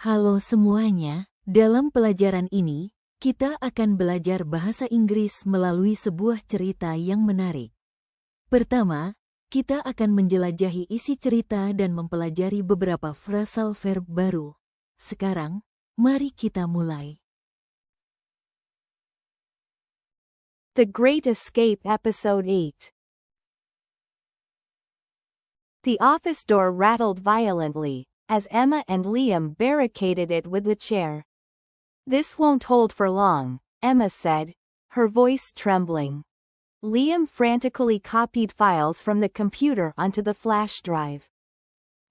Halo semuanya, dalam pelajaran ini, kita akan belajar bahasa Inggris melalui sebuah cerita yang menarik. Pertama, kita akan menjelajahi isi cerita dan mempelajari beberapa phrasal verb baru. Sekarang, mari kita mulai. The Great Escape Episode 8. The office door rattled violently, as Emma and Liam barricaded it with the chair. "This won't hold for long," Emma said, her voice trembling. Liam frantically copied files from the computer onto the flash drive.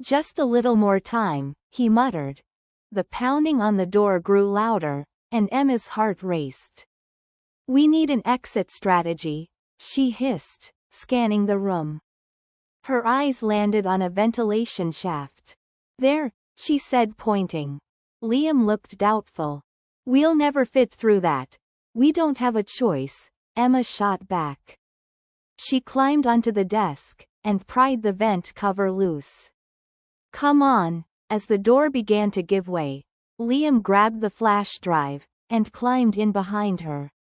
"Just a little more time," he muttered. The pounding on the door grew louder, and Emma's heart raced. "We need an exit strategy," she hissed, scanning the room. Her eyes landed on a ventilation shaft. "There," she said, pointing. Liam looked doubtful. "We'll never fit through that." "We don't have a choice," Emma shot back. She climbed onto the desk, and pried the vent cover loose. "Come on." As the door began to give way, Liam grabbed the flash drive, and climbed in behind her.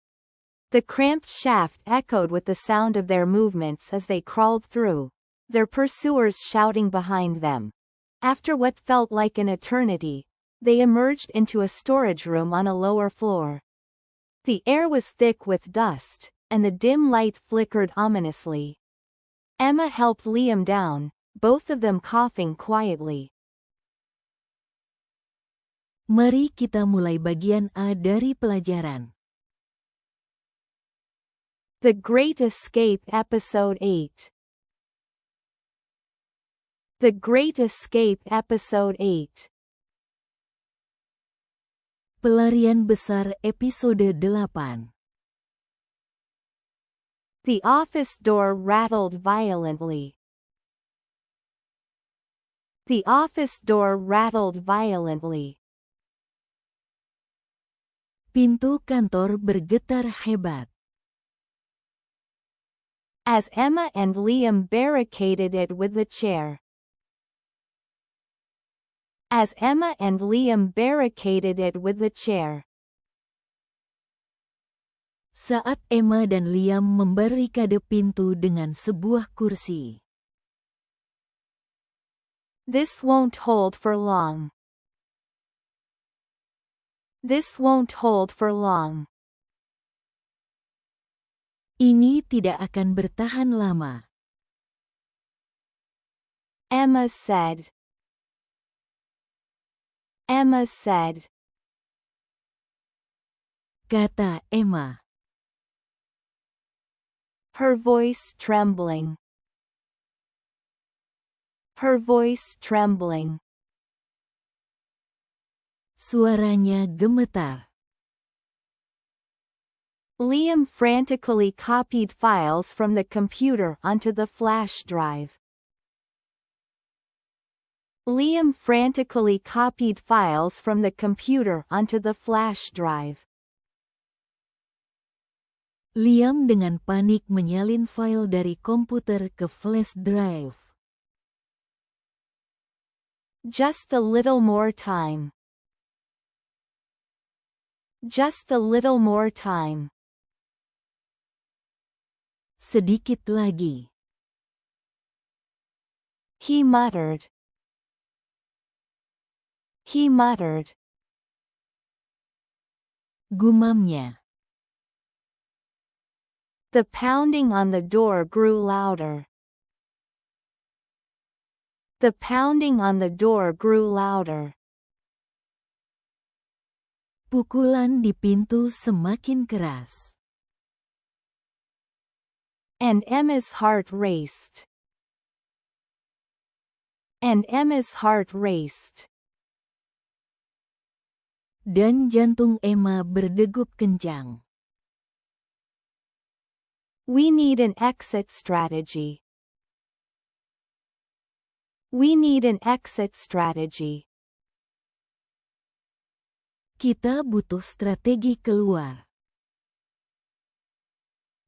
The cramped shaft echoed with the sound of their movements as they crawled through, their pursuers shouting behind them. After what felt like an eternity, they emerged into a storage room on a lower floor. The air was thick with dust, and the dim light flickered ominously. Emma helped Liam down, both of them coughing quietly. Mari kita mulai bagian A dari pelajaran. The Great Escape Episode 8. The Great Escape Episode 8. Pelarian besar episode 8. The office door rattled violently. The office door rattled violently. Pintu kantor bergetar hebat. As Emma and Liam barricaded it with the chair. As Emma and Liam barricaded it with the chair. Saat Emma dan Liam membarikade pintu dengan sebuah kursi. This won't hold for long. This won't hold for long. Ini tidak akan bertahan lama. Emma said. Emma said. Kata Emma. Her voice trembling. Her voice trembling. Suaranya gemetar. Liam frantically copied files from the computer onto the flash drive. Liam frantically copied files from the computer onto the flash drive. Liam dengan panik menyalin file dari komputer ke flash drive. Just a little more time. Just a little more time. Sedikit lagi. He muttered. He muttered. Gumamnya. The pounding on the door grew louder. The pounding on the door grew louder. Pukulan di pintu semakin keras. And Emma's heart raced. And Emma's heart raced. Dan jantung Emma berdegup kencang. We need an exit strategy. We need an exit strategy. Kita butuh strategi keluar.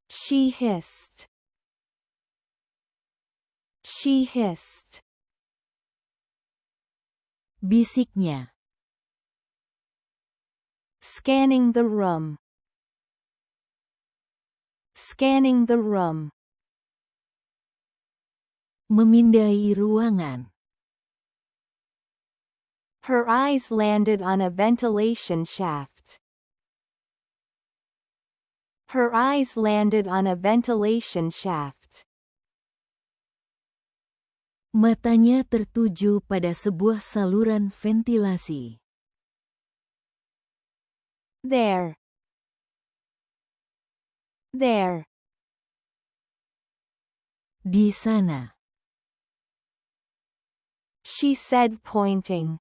She hissed. She hissed. Bisiknya. Scanning the room. Scanning the room. Memindai ruangan. Her eyes landed on a ventilation shaft. Her eyes landed on a ventilation shaft. Matanya tertuju pada sebuah saluran ventilasi. There. There. Di sana. She said, pointing.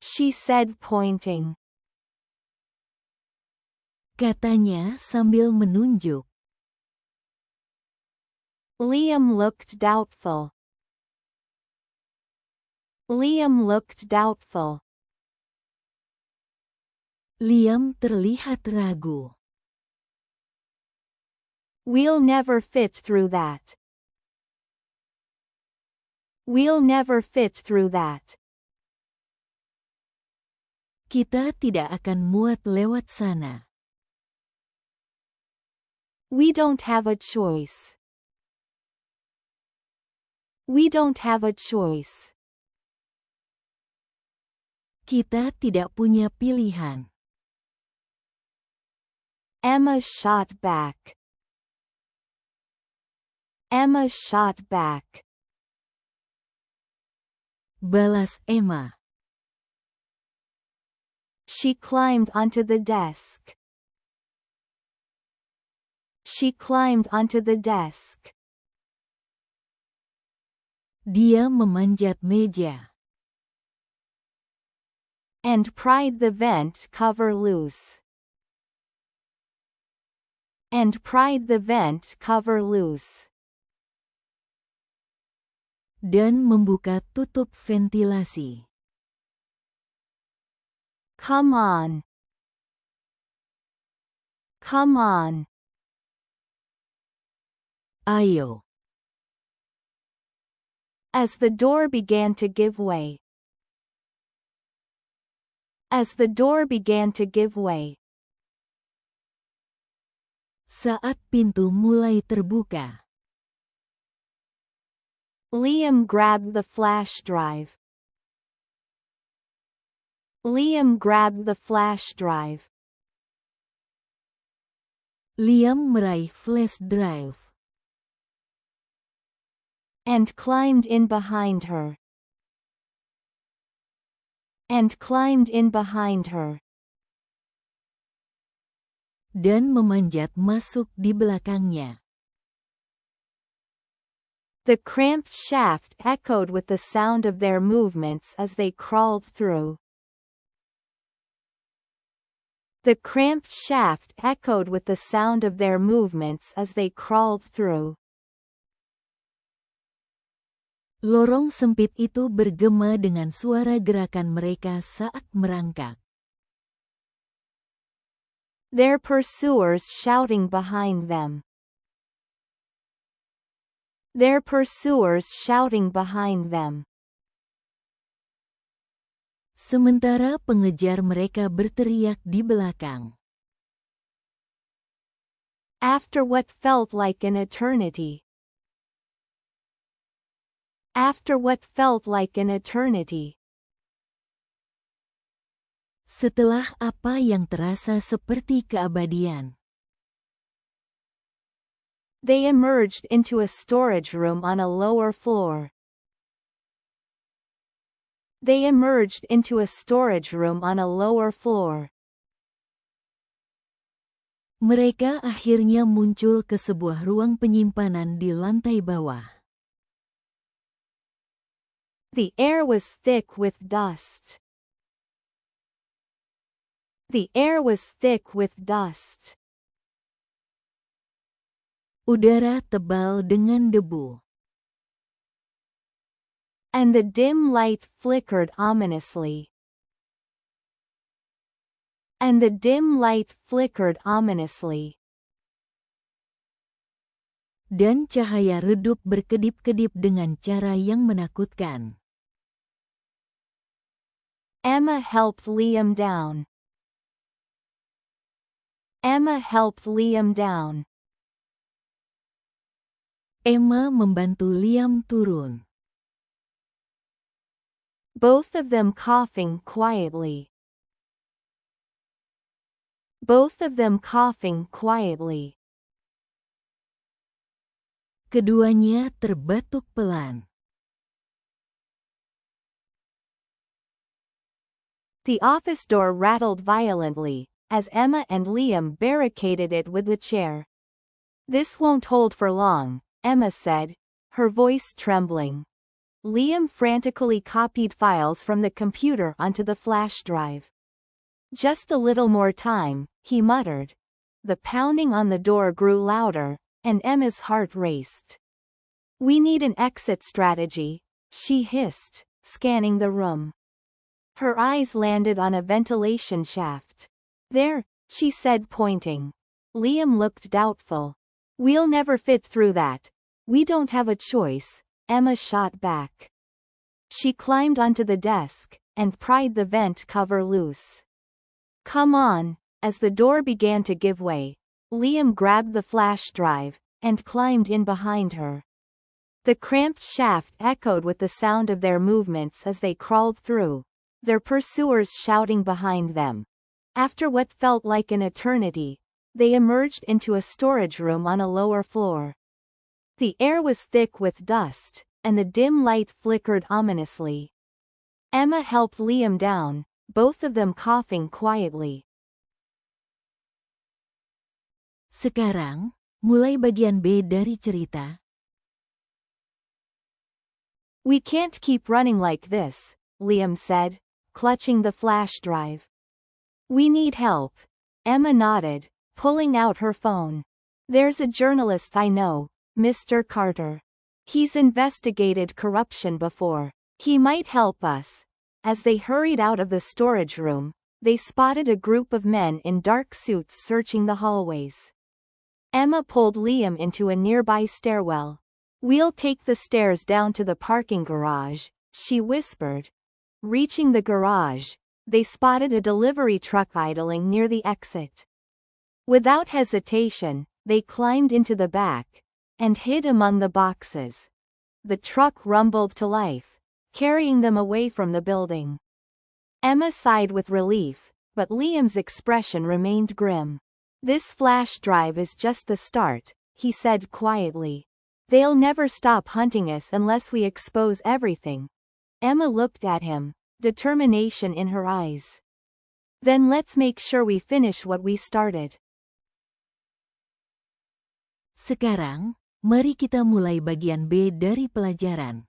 She said, pointing. Katanya sambil menunjuk. Liam looked doubtful. Liam looked doubtful. Liam terlihat ragu. We'll never fit through that. We'll never fit through that. Kita tidak akan muat lewat sana. We don't have a choice. We don't have a choice. Kita tidak punya pilihan. Emma shot back. Emma shot back. Balas Emma. She climbed onto the desk. She climbed onto the desk. Dia memanjat meja. And pried the vent cover loose. And pried the vent cover loose. Dan membuka tutup ventilasi. Come on. Come on. Ayo. As the door began to give way. As the door began to give way. Saat pintu mulai terbuka. Liam grabbed the flash drive. Liam grabbed the flash drive. Liam meraih flash drive. And climbed in behind her. And climbed in behind her. Dan memanjat masuk di belakangnya. The cramped shaft echoed with the sound of their movements as they crawled through. The cramped shaft echoed with the sound of their movements as they crawled through. Lorong sempit itu bergema dengan suara gerakan mereka saat merangkak. Their pursuers shouting behind them. Their pursuers shouting behind them. Sementara pengejar mereka berteriak di belakang. After what felt like an eternity. After what felt like an eternity. Setelah apa yang terasa seperti keabadian. They emerged into a storage room on a lower floor. They emerged into a storage room on a lower floor. Mereka akhirnya muncul ke sebuah ruang penyimpanan di lantai bawah. The air was thick with dust. The air was thick with dust. Udara tebal dengan debu. And the dim light flickered ominously. And the dim light flickered ominously. Dan cahaya redup berkedip-kedip dengan cara yang menakutkan. Emma helped Liam down. Emma helped Liam down. Emma membantu Liam turun. Both of them coughing quietly. Both of them coughing quietly. Keduanya terbatuk pelan. The office door rattled violently, as Emma and Liam barricaded it with the chair. "This won't hold for long," Emma said, her voice trembling. Liam frantically copied files from the computer onto the flash drive. "Just a little more time," he muttered. The pounding on the door grew louder, and Emma's heart raced. "We need an exit strategy," she hissed, scanning the room. Her eyes landed on a ventilation shaft. "There," she said, pointing. Liam looked doubtful. "We'll never fit through that. We don't have a choice," Emma shot back. She climbed onto the desk, and pried the vent cover loose. "Come on." As the door began to give way, Liam grabbed the flash drive, and climbed in behind her. The cramped shaft echoed with the sound of their movements as they crawled through, their pursuers shouting behind them. After what felt like an eternity, they emerged into a storage room on a lower floor. The air was thick with dust, and the dim light flickered ominously. Emma helped Liam down, both of them coughing quietly. Sekarang, mulai bagian B dari cerita. "We can't keep running like this," Liam said, clutching the flash drive. "We need help." Emma nodded, pulling out her phone. "There's a journalist I know, Mr. Carter. He's investigated corruption before. He might help us." As they hurried out of the storage room, they spotted a group of men in dark suits searching the hallways. Emma pulled Liam into a nearby stairwell. "We'll take the stairs down to the parking garage," she whispered. Reaching the garage, they spotted a delivery truck idling near the exit. Without hesitation, they climbed into the back, and hid among the boxes. The truck rumbled to life, carrying them away from the building. Emma sighed with relief, but Liam's expression remained grim. "This flash drive is just the start," he said quietly. "They'll never stop hunting us unless we expose everything." Emma looked at him, determination in her eyes. "Then let's make sure we finish what we started." Sekarang, mari kita mulai bagian B dari pelajaran.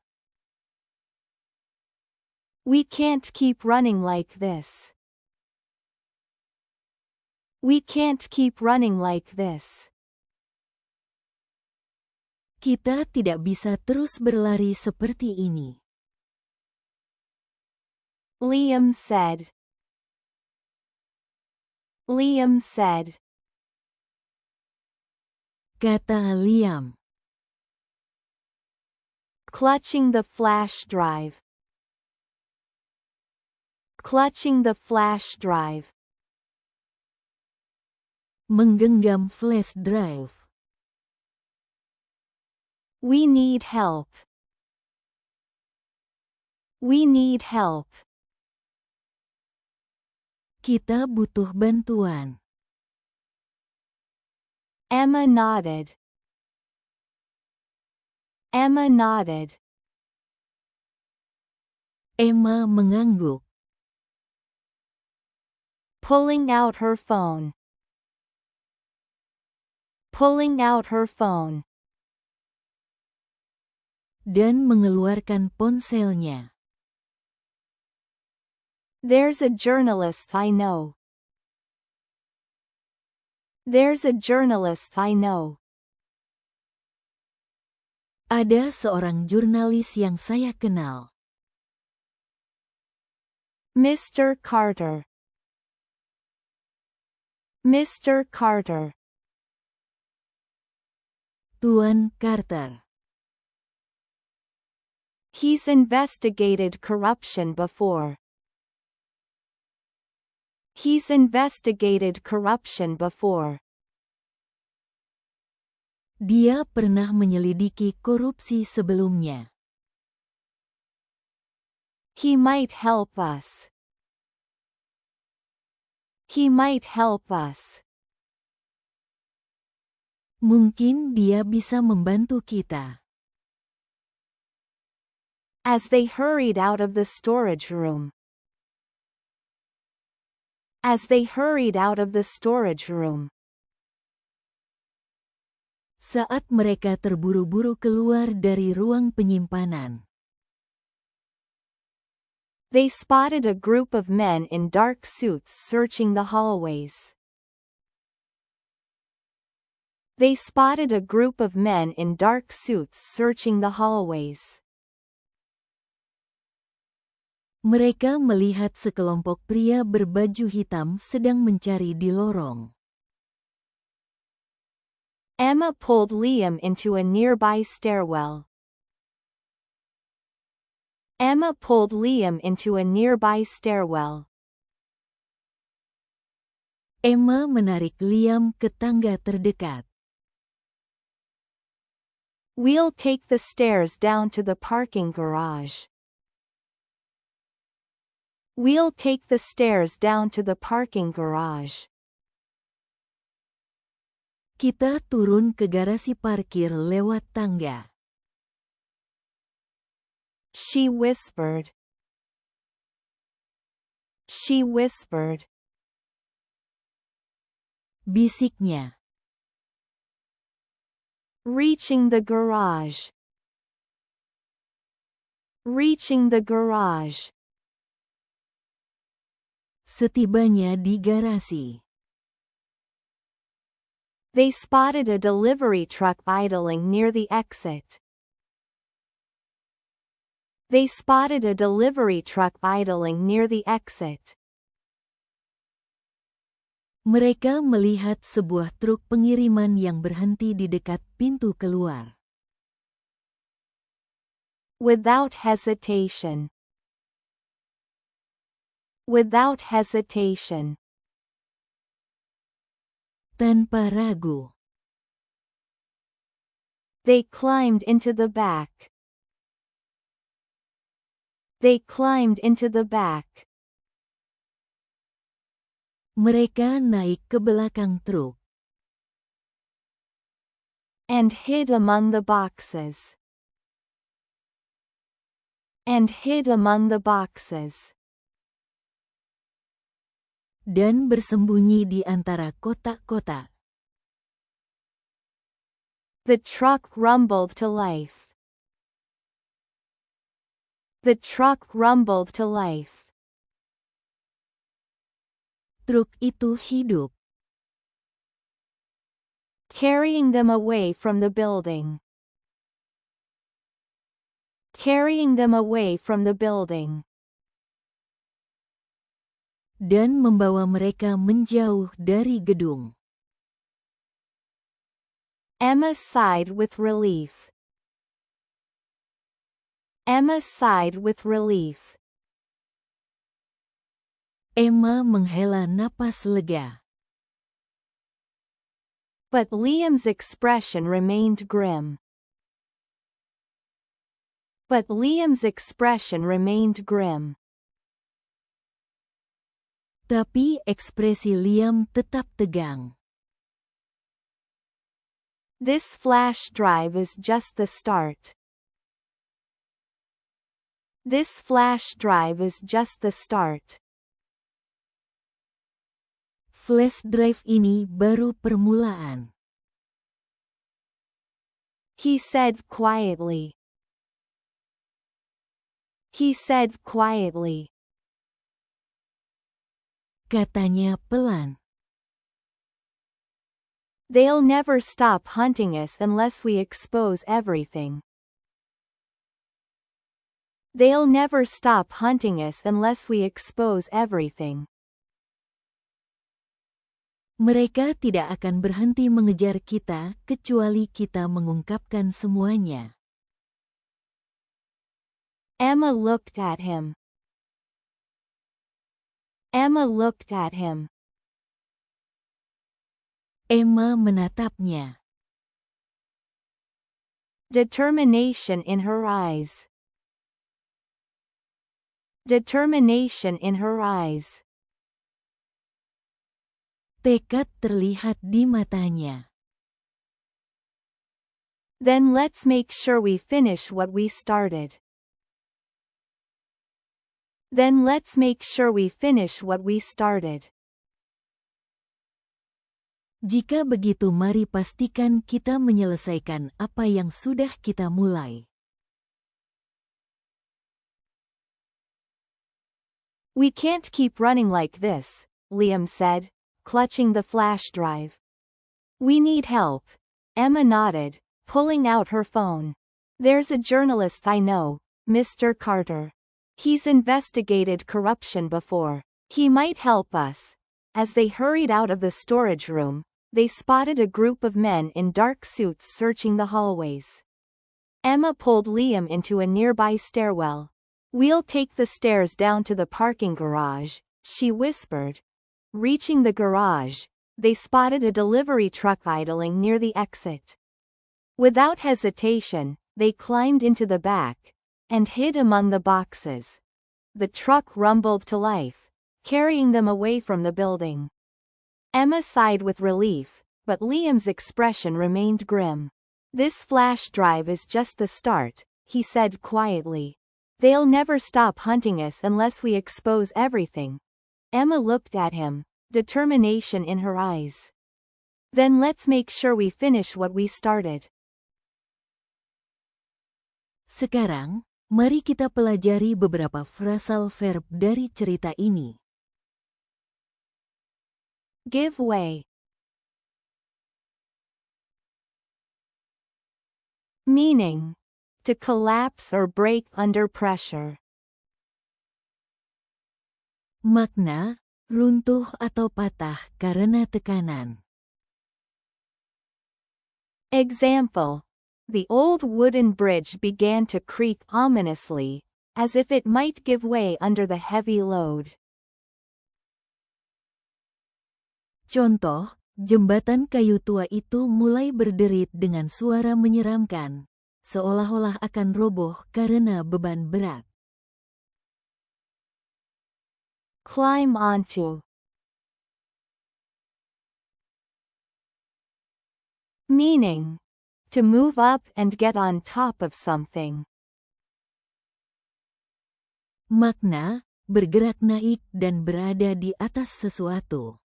"We can't keep running like this. We can't keep running like this." Kita tidak bisa terus berlari seperti ini. Liam said. Liam said. Kata Liam. Clutching the flash drive. Clutching the flash drive. Menggenggam flash drive. We need help. We need help. Kita butuh bantuan. Emma nodded. Emma nodded. Emma mengangguk. Pulling out her phone. Pulling out her phone. Dan mengeluarkan ponselnya. There's a journalist I know. There's a journalist I know. Ada seorang jurnalis yang saya kenal. Mr. Carter. Mr. Carter. Tuan Carter. He's investigated corruption before. He's investigated corruption before. Dia pernah menyelidiki korupsi sebelumnya. He might help us. He might help us. Mungkin dia bisa membantu kita. As they hurried out of the storage room. As they hurried out of the storage room. Saat mereka terburu-buru keluar dari ruang penyimpanan. They spotted a group of men in dark suits searching the hallways. They spotted a group of men in dark suits searching the hallways. Mereka melihat sekelompok pria berbaju hitam sedang mencari di lorong. Emma pulled Liam into a nearby stairwell. Emma pulled Liam into a nearby stairwell. Emma menarik Liam ke tangga terdekat. We'll take the stairs down to the parking garage. We'll take the stairs down to the parking garage. Kita turun ke garasi parkir lewat tangga. She whispered. She whispered. Bisiknya. Reaching the garage. Reaching the garage. Setibanya di garasi. They spotted a delivery truck idling near the exit. They spotted a delivery truck idling near the exit. Mereka melihat sebuah truk pengiriman yang berhenti di dekat pintu keluar. Without hesitation. Without hesitation. Tanpa ragu. They climbed into the back. They climbed into the back. Mereka naik ke belakang truk. And hid among the boxes. And hid among the boxes. Dan bersembunyi di antara kotak-kotak. The truck rumbled to life. The truck rumbled to life. Truk itu hidup. Carrying them away from the building. Carrying them away from the building. Dan membawa mereka menjauh dari gedung. Emma sighed with relief. Emma sighed with relief. Emma menghela napas lega. But Liam's expression remained grim. But Liam's expression remained grim. Tapi ekspresi Liam tetap tegang. This flash drive is just the start. This flash drive is just the start. Flash drive ini baru permulaan. He said quietly. He said quietly. Katanya pelan. They'll never stop hunting us unless we expose everything. They'll never stop hunting us unless we expose everything. Mereka tidak akan berhenti mengejar kita kecuali kita mengungkapkan semuanya. Emma looked at him. Emma looked at him. Emma menatapnya. Determination in her eyes. Determination in her eyes. Tekad terlihat di matanya. Then let's make sure we finish what we started. Then let's make sure we finish what we started. Jika begitu, mari pastikan kita menyelesaikan apa yang sudah kita mulai. We can't keep running like this, Liam said, clutching the flash drive. We need help. Emma nodded, pulling out her phone. There's a journalist I know, Mr. Carter. He's investigated corruption before. He might help us. As they hurried out of the storage room, they spotted a group of men in dark suits searching the hallways. Emma pulled Liam into a nearby stairwell. We'll take the stairs down to the parking garage, she whispered. Reaching the garage, they spotted a delivery truck idling near the exit. Without hesitation, they climbed into the back and hid among the boxes. The truck rumbled to life, carrying them away from the building. Emma sighed with relief, but Liam's expression remained grim. This flash drive is just the start, he said quietly. They'll never stop hunting us unless we expose everything. Emma looked at him, determination in her eyes. Then let's make sure we finish what we started. Sekarang, mari kita pelajari beberapa frasal verb dari cerita ini. Give way. Meaning, to collapse or break under pressure. Makna, runtuh atau patah karena tekanan. Example. The old wooden bridge began to creak ominously, as if it might give way under the heavy load. Contoh, jembatan kayu tua itu mulai berderit dengan suara menyeramkan, seolah-olah akan roboh karena beban berat. Climb onto. Meaning, to move up and get on top of something. Makna, bergerak naik dan berada di atas sesuatu.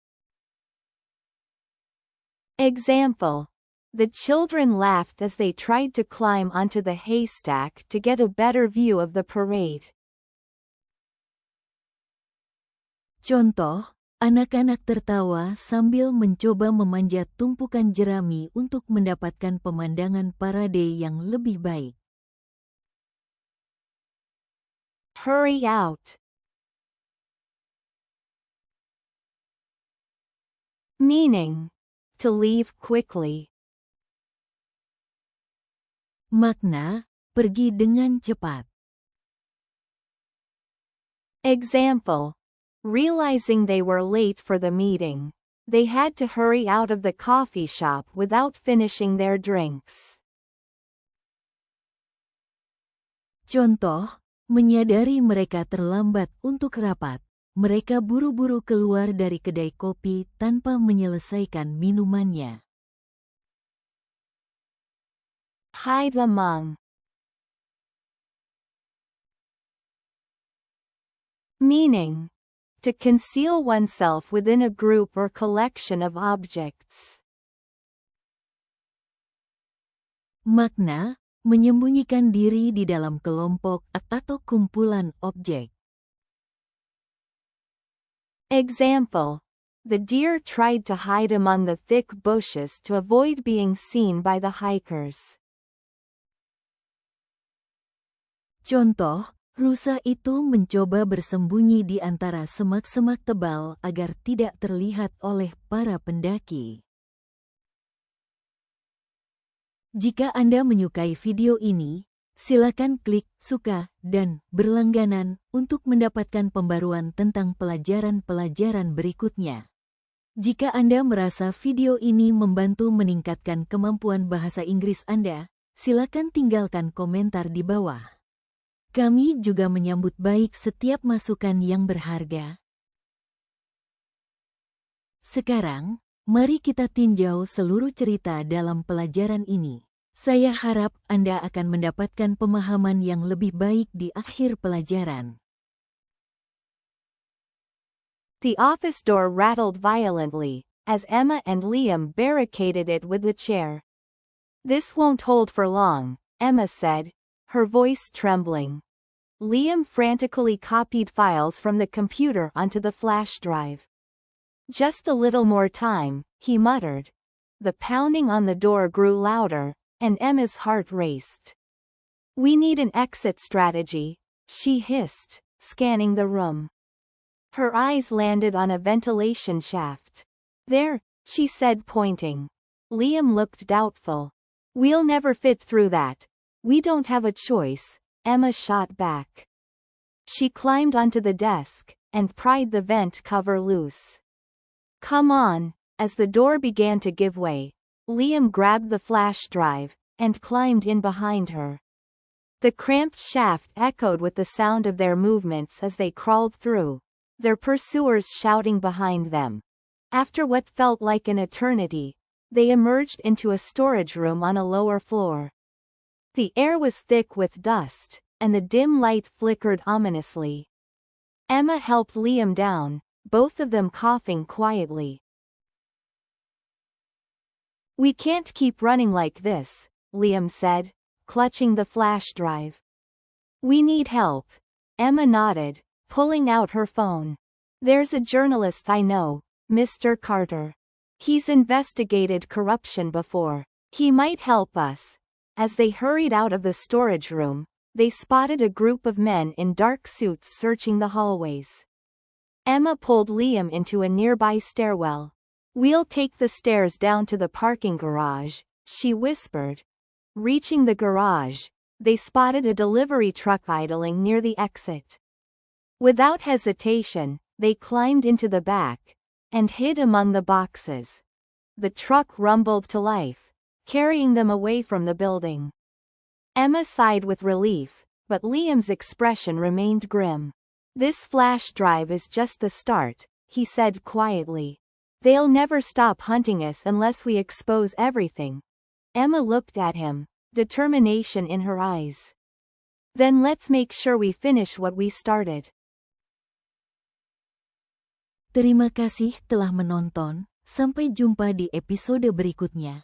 Example. The children laughed as they tried to climb onto the haystack to get a better view of the parade. Contoh, anak-anak tertawa sambil mencoba memanjat tumpukan jerami untuk mendapatkan pemandangan parade yang lebih baik. Hurry out. Meaning, to leave quickly. Makna, pergi dengan cepat. Example. Realizing they were late for the meeting, they had to hurry out of the coffee shop without finishing their drinks. Contoh, menyadari mereka terlambat untuk rapat. Mereka buru-buru keluar dari kedai kopi tanpa menyelesaikan minumannya. Hide among. Meaning, to conceal oneself within a group or collection of objects. Makna, menyembunyikan diri di dalam kelompok atau kumpulan objek. Example. The deer tried to hide among the thick bushes to avoid being seen by the hikers. Contoh, rusa itu mencoba bersembunyi di antara semak-semak tebal agar tidak terlihat oleh para pendaki. Jika Anda menyukai video ini, Silakan klik suka dan berlangganan untuk mendapatkan pembaruan tentang pelajaran-pelajaran berikutnya. Jika Anda merasa video ini membantu meningkatkan kemampuan bahasa Inggris Anda, silakan tinggalkan komentar di bawah. Kami juga menyambut baik setiap masukan yang berharga. Sekarang, mari kita tinjau seluruh cerita dalam pelajaran ini. Saya harap Anda akan mendapatkan pemahaman yang lebih baik di akhir pelajaran. The office door rattled violently, as Emma and Liam barricaded it with the chair. "This won't hold for long," Emma said, her voice trembling. Liam frantically copied files from the computer onto the flash drive. "Just a little more time," he muttered. The pounding on the door grew louder, and Emma's heart raced. "We need an exit strategy," she hissed, scanning the room. Her eyes landed on a ventilation shaft. "There," she said, pointing. Liam looked doubtful. "We'll never fit through that. We don't have a choice," Emma shot back. She climbed onto the desk, and pried the vent cover loose. "Come on." As the door began to give way, Liam grabbed the flash drive, and climbed in behind her. The cramped shaft echoed with the sound of their movements as they crawled through, their pursuers shouting behind them. After what felt like an eternity, they emerged into a storage room on a lower floor. The air was thick with dust, and the dim light flickered ominously. Emma helped Liam down, both of them coughing quietly. "We can't keep running like this," Liam said, clutching the flash drive. "We need help." Emma nodded, pulling out her phone. "There's a journalist I know, Mr. Carter. He's investigated corruption before. He might help us." As they hurried out of the storage room, they spotted a group of men in dark suits searching the hallways. Emma pulled Liam into a nearby stairwell. "We'll take the stairs down to the parking garage," she whispered. Reaching the garage, they spotted a delivery truck idling near the exit. Without hesitation, they climbed into the back, and hid among the boxes. The truck rumbled to life, carrying them away from the building. Emma sighed with relief, but Liam's expression remained grim. "This flash drive is just the start," he said quietly. "They'll never stop hunting us unless we expose everything." Emma looked at him, determination in her eyes. "Then let's make sure we finish what we started." Terima kasih telah menonton. Sampai jumpa di episode berikutnya.